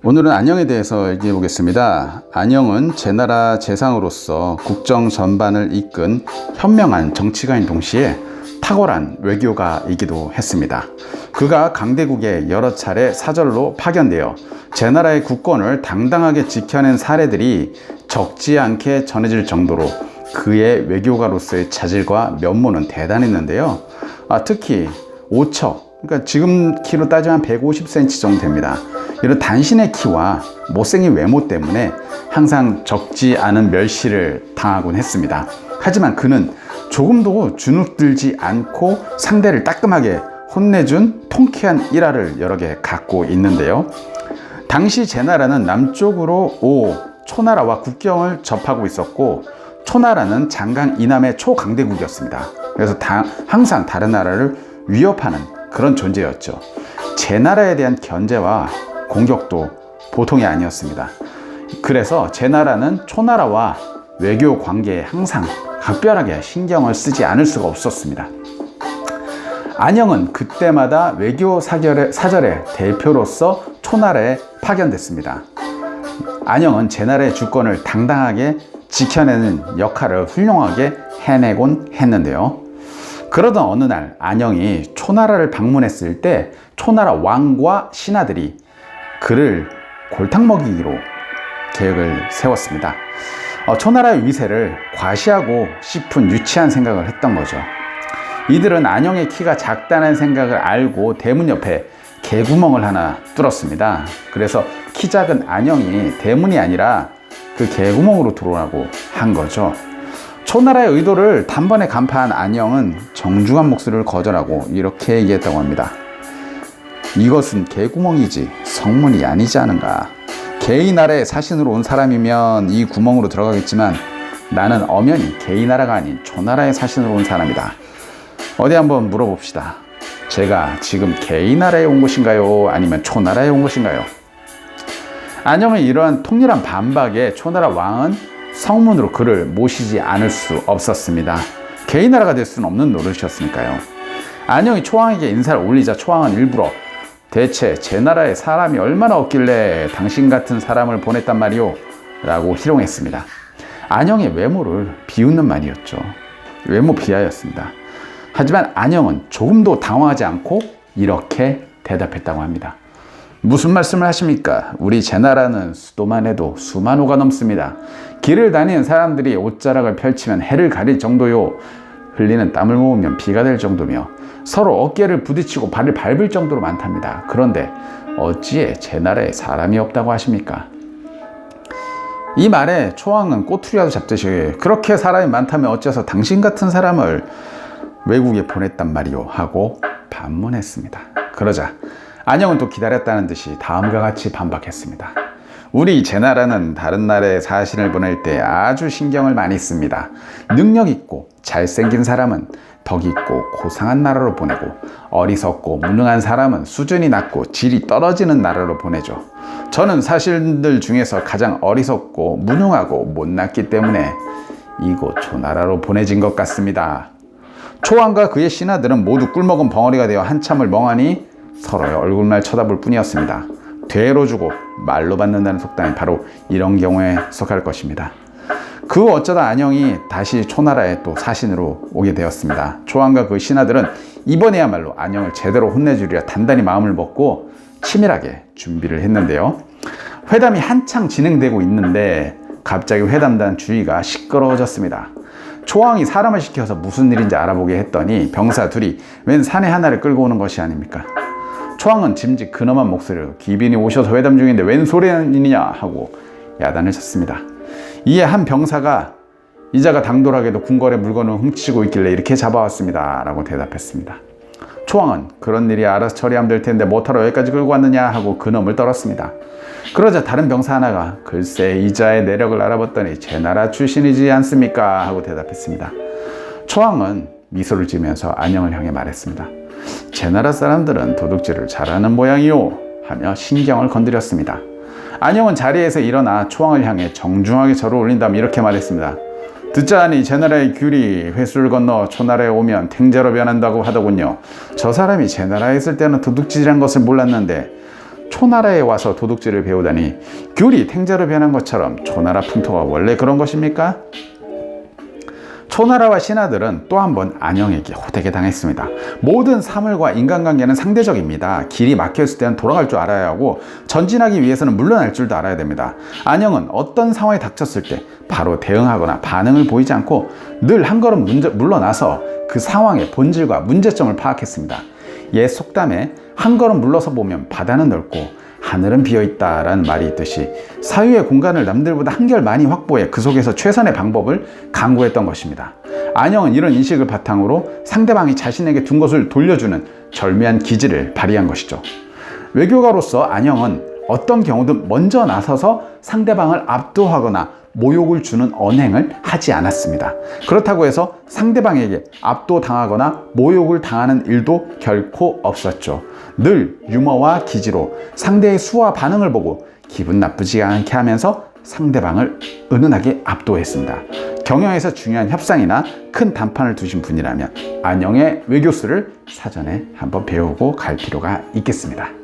오늘은 안영에 대해서 얘기해 보겠습니다. 안영은 제나라 재상으로서 국정 전반을 이끈 현명한 정치가인 동시에 탁월한 외교가이기도 했습니다. 그가 강대국에 여러 차례 사절로 파견되어 제나라의 국권을 당당하게 지켜낸 사례들이 적지 않게 전해질 정도로 그의 외교가로서의 자질과 면모는 대단했는데요. 특히 오척, 그러니까 지금 키로 따지면 150cm 정도 됩니다. 이런 단신의 키와 못생긴 외모 때문에 항상 적지 않은 멸시를 당하곤 했습니다. 하지만 그는 조금도 주눅들지 않고 상대를 따끔하게 혼내준 통쾌한 일화를 여러 개 갖고 있는데요. 당시 제나라는 남쪽으로 초나라와 국경을 접하고 있었고, 초나라는 장강 이남의 초강대국이었습니다. 그래서 항상 다른 나라를 위협하는 그런 존재였죠. 제나라에 대한 견제와 공격도 보통이 아니었습니다. 그래서 제나라는 초나라와 외교 관계에 항상 각별하게 신경을 쓰지 않을 수가 없었습니다. 안영은 그때마다 외교 사절의 대표로서 초나라에 파견됐습니다. 안영은 제나라의 주권을 당당하게 지켜내는 역할을 훌륭하게 해내곤 했는데요. 그러던 어느 날 안영이 초나라를 방문했을 때 초나라 왕과 신하들이 그를 골탕 먹이기로 계획을 세웠습니다. 초나라의 위세를 과시하고 싶은 유치한 생각을 했던 거죠. 이들은 안영의 키가 작다는 생각을 알고 대문 옆에 개구멍을 하나 뚫었습니다. 그래서 키 작은 안영이 대문이 아니라 그 개구멍으로 들어오라고 한 거죠. 초나라의 의도를 단번에 간파한 안영은 정중한 목소리를 거절하고 이렇게 얘기했다고 합니다. 이것은 개구멍이지 성문이 아니지 않은가. 개의 나라에 사신으로 온 사람이면 이 구멍으로 들어가겠지만 나는 엄연히 개의 나라가 아닌 초나라의 사신으로 온 사람이다. 어디 한번 물어봅시다. 제가 지금 개의 나라에 온 것인가요? 아니면 초나라에 온 것인가요? 안영의 이러한 통렬한 반박에 초나라 왕은 성문으로 그를 모시지 않을 수 없었습니다. 개의 나라가 될 수는 없는 노릇이었으니까요. 안영이 초왕에게 인사를 올리자 초왕은 일부러 대체 제 나라에 사람이 얼마나 없길래 당신 같은 사람을 보냈단 말이오? 라고 희롱했습니다. 안영의 외모를 비웃는 말이었죠. 외모 비하였습니다. 하지만 안영은 조금도 당황하지 않고 이렇게 대답했다고 합니다. 무슨 말씀을 하십니까? 우리 제나라는 수도만 해도 수만 호가 넘습니다. 길을 다니는 사람들이 옷자락을 펼치면 해를 가릴 정도요. 흘리는 땀을 모으면 비가 될 정도며 서로 어깨를 부딪히고 발을 밟을 정도로 많답니다. 그런데 어찌에 제나라에 사람이 없다고 하십니까? 이 말에 초왕은 꼬투리라도 잡듯이 그렇게 사람이 많다면 어째서 당신 같은 사람을 외국에 보냈단 말이오 하고 반문했습니다. 그러자 안영은 또 기다렸다는 듯이 다음과 같이 반박했습니다. 우리 제나라는 다른 나라에 사신을 보낼 때 아주 신경을 많이 씁니다. 능력 있고 잘생긴 사람은 덕 있고 고상한 나라로 보내고 어리석고 무능한 사람은 수준이 낮고 질이 떨어지는 나라로 보내죠. 저는 사신들 중에서 가장 어리석고 무능하고 못났기 때문에 이곳 초나라로 보내진 것 같습니다. 초왕과 그의 신하들은 모두 꿀먹은 벙어리가 되어 한참을 멍하니 서로의 얼굴만 쳐다볼 뿐이었습니다. 되로 주고 말로 받는다는 속담이 바로 이런 경우에 속할 것입니다. 그 어쩌다 안영이 다시 초나라에 또 사신으로 오게 되었습니다. 초왕과 그 신하들은 이번에야말로 안영을 제대로 혼내주리라 단단히 마음을 먹고 치밀하게 준비를 했는데요. 회담이 한창 진행되고 있는데 갑자기 회담단 주위가 시끄러워졌습니다. 초왕이 사람을 시켜서 무슨 일인지 알아보게 했더니 병사 둘이 웬 사내 하나를 끌고 오는 것이 아닙니까? 초왕은 짐짓 근엄한 목소리로 귀빈이 오셔서 회담 중인데 웬 소리냐 하고 야단을 쳤습니다. 이에 한 병사가 이자가 당돌하게도 궁궐의 물건을 훔치고 있길래 이렇게 잡아왔습니다 라고 대답했습니다. 초왕은 그런 일이 알아서 처리하면 될 텐데 뭐하러 여기까지 끌고 왔느냐 하고 근엄을 떨었습니다. 그러자 다른 병사 하나가 글쎄 이자의 내력을 알아봤더니 제 나라 출신이지 않습니까 하고 대답했습니다. 초왕은 미소를 지으면서 안영을 향해 말했습니다. 제 나라 사람들은 도둑질을 잘하는 모양이요 하며 신경을 건드렸습니다. 안영은 자리에서 일어나 초왕을 향해 정중하게 절을 올린 다음 이렇게 말했습니다. 듣자하니 제 나라의 귤이 회수를 건너 초나라에 오면 탱자로 변한다고 하더군요. 저 사람이 제 나라에 있을 때는 도둑질이란 것을 몰랐는데 초나라에 와서 도둑질을 배우다니 귤이 탱자로 변한 것처럼 초나라 풍토가 원래 그런 것입니까? 초나라와 신하들은 또 한 번 안영에게 호되게 당했습니다. 모든 사물과 인간관계는 상대적입니다. 길이 막혀있을 때는 돌아갈 줄 알아야 하고 전진하기 위해서는 물러날 줄도 알아야 됩니다. 안영은 어떤 상황이 닥쳤을 때 바로 대응하거나 반응을 보이지 않고 늘 한 걸음 물러나서 그 상황의 본질과 문제점을 파악했습니다. 옛 속담에 한 걸음 물러서 보면 바다는 넓고 하늘은 비어있다 라는 말이 있듯이 사유의 공간을 남들보다 한결 많이 확보해 그 속에서 최선의 방법을 강구했던 것입니다. 안영은 이런 인식을 바탕으로 상대방이 자신에게 둔 것을 돌려주는 절묘한 기질을 발휘한 것이죠. 외교가로서 안영은 어떤 경우든 먼저 나서서 상대방을 압도하거나 모욕을 주는 언행을 하지 않았습니다. 그렇다고 해서 상대방에게 압도당하거나 모욕을 당하는 일도 결코 없었죠. 늘 유머와 기지로 상대의 수와 반응을 보고 기분 나쁘지 않게 하면서 상대방을 은은하게 압도했습니다. 경영에서 중요한 협상이나 큰 담판을 두신 분이라면 안영의 외교술을 사전에 한번 배우고 갈 필요가 있겠습니다.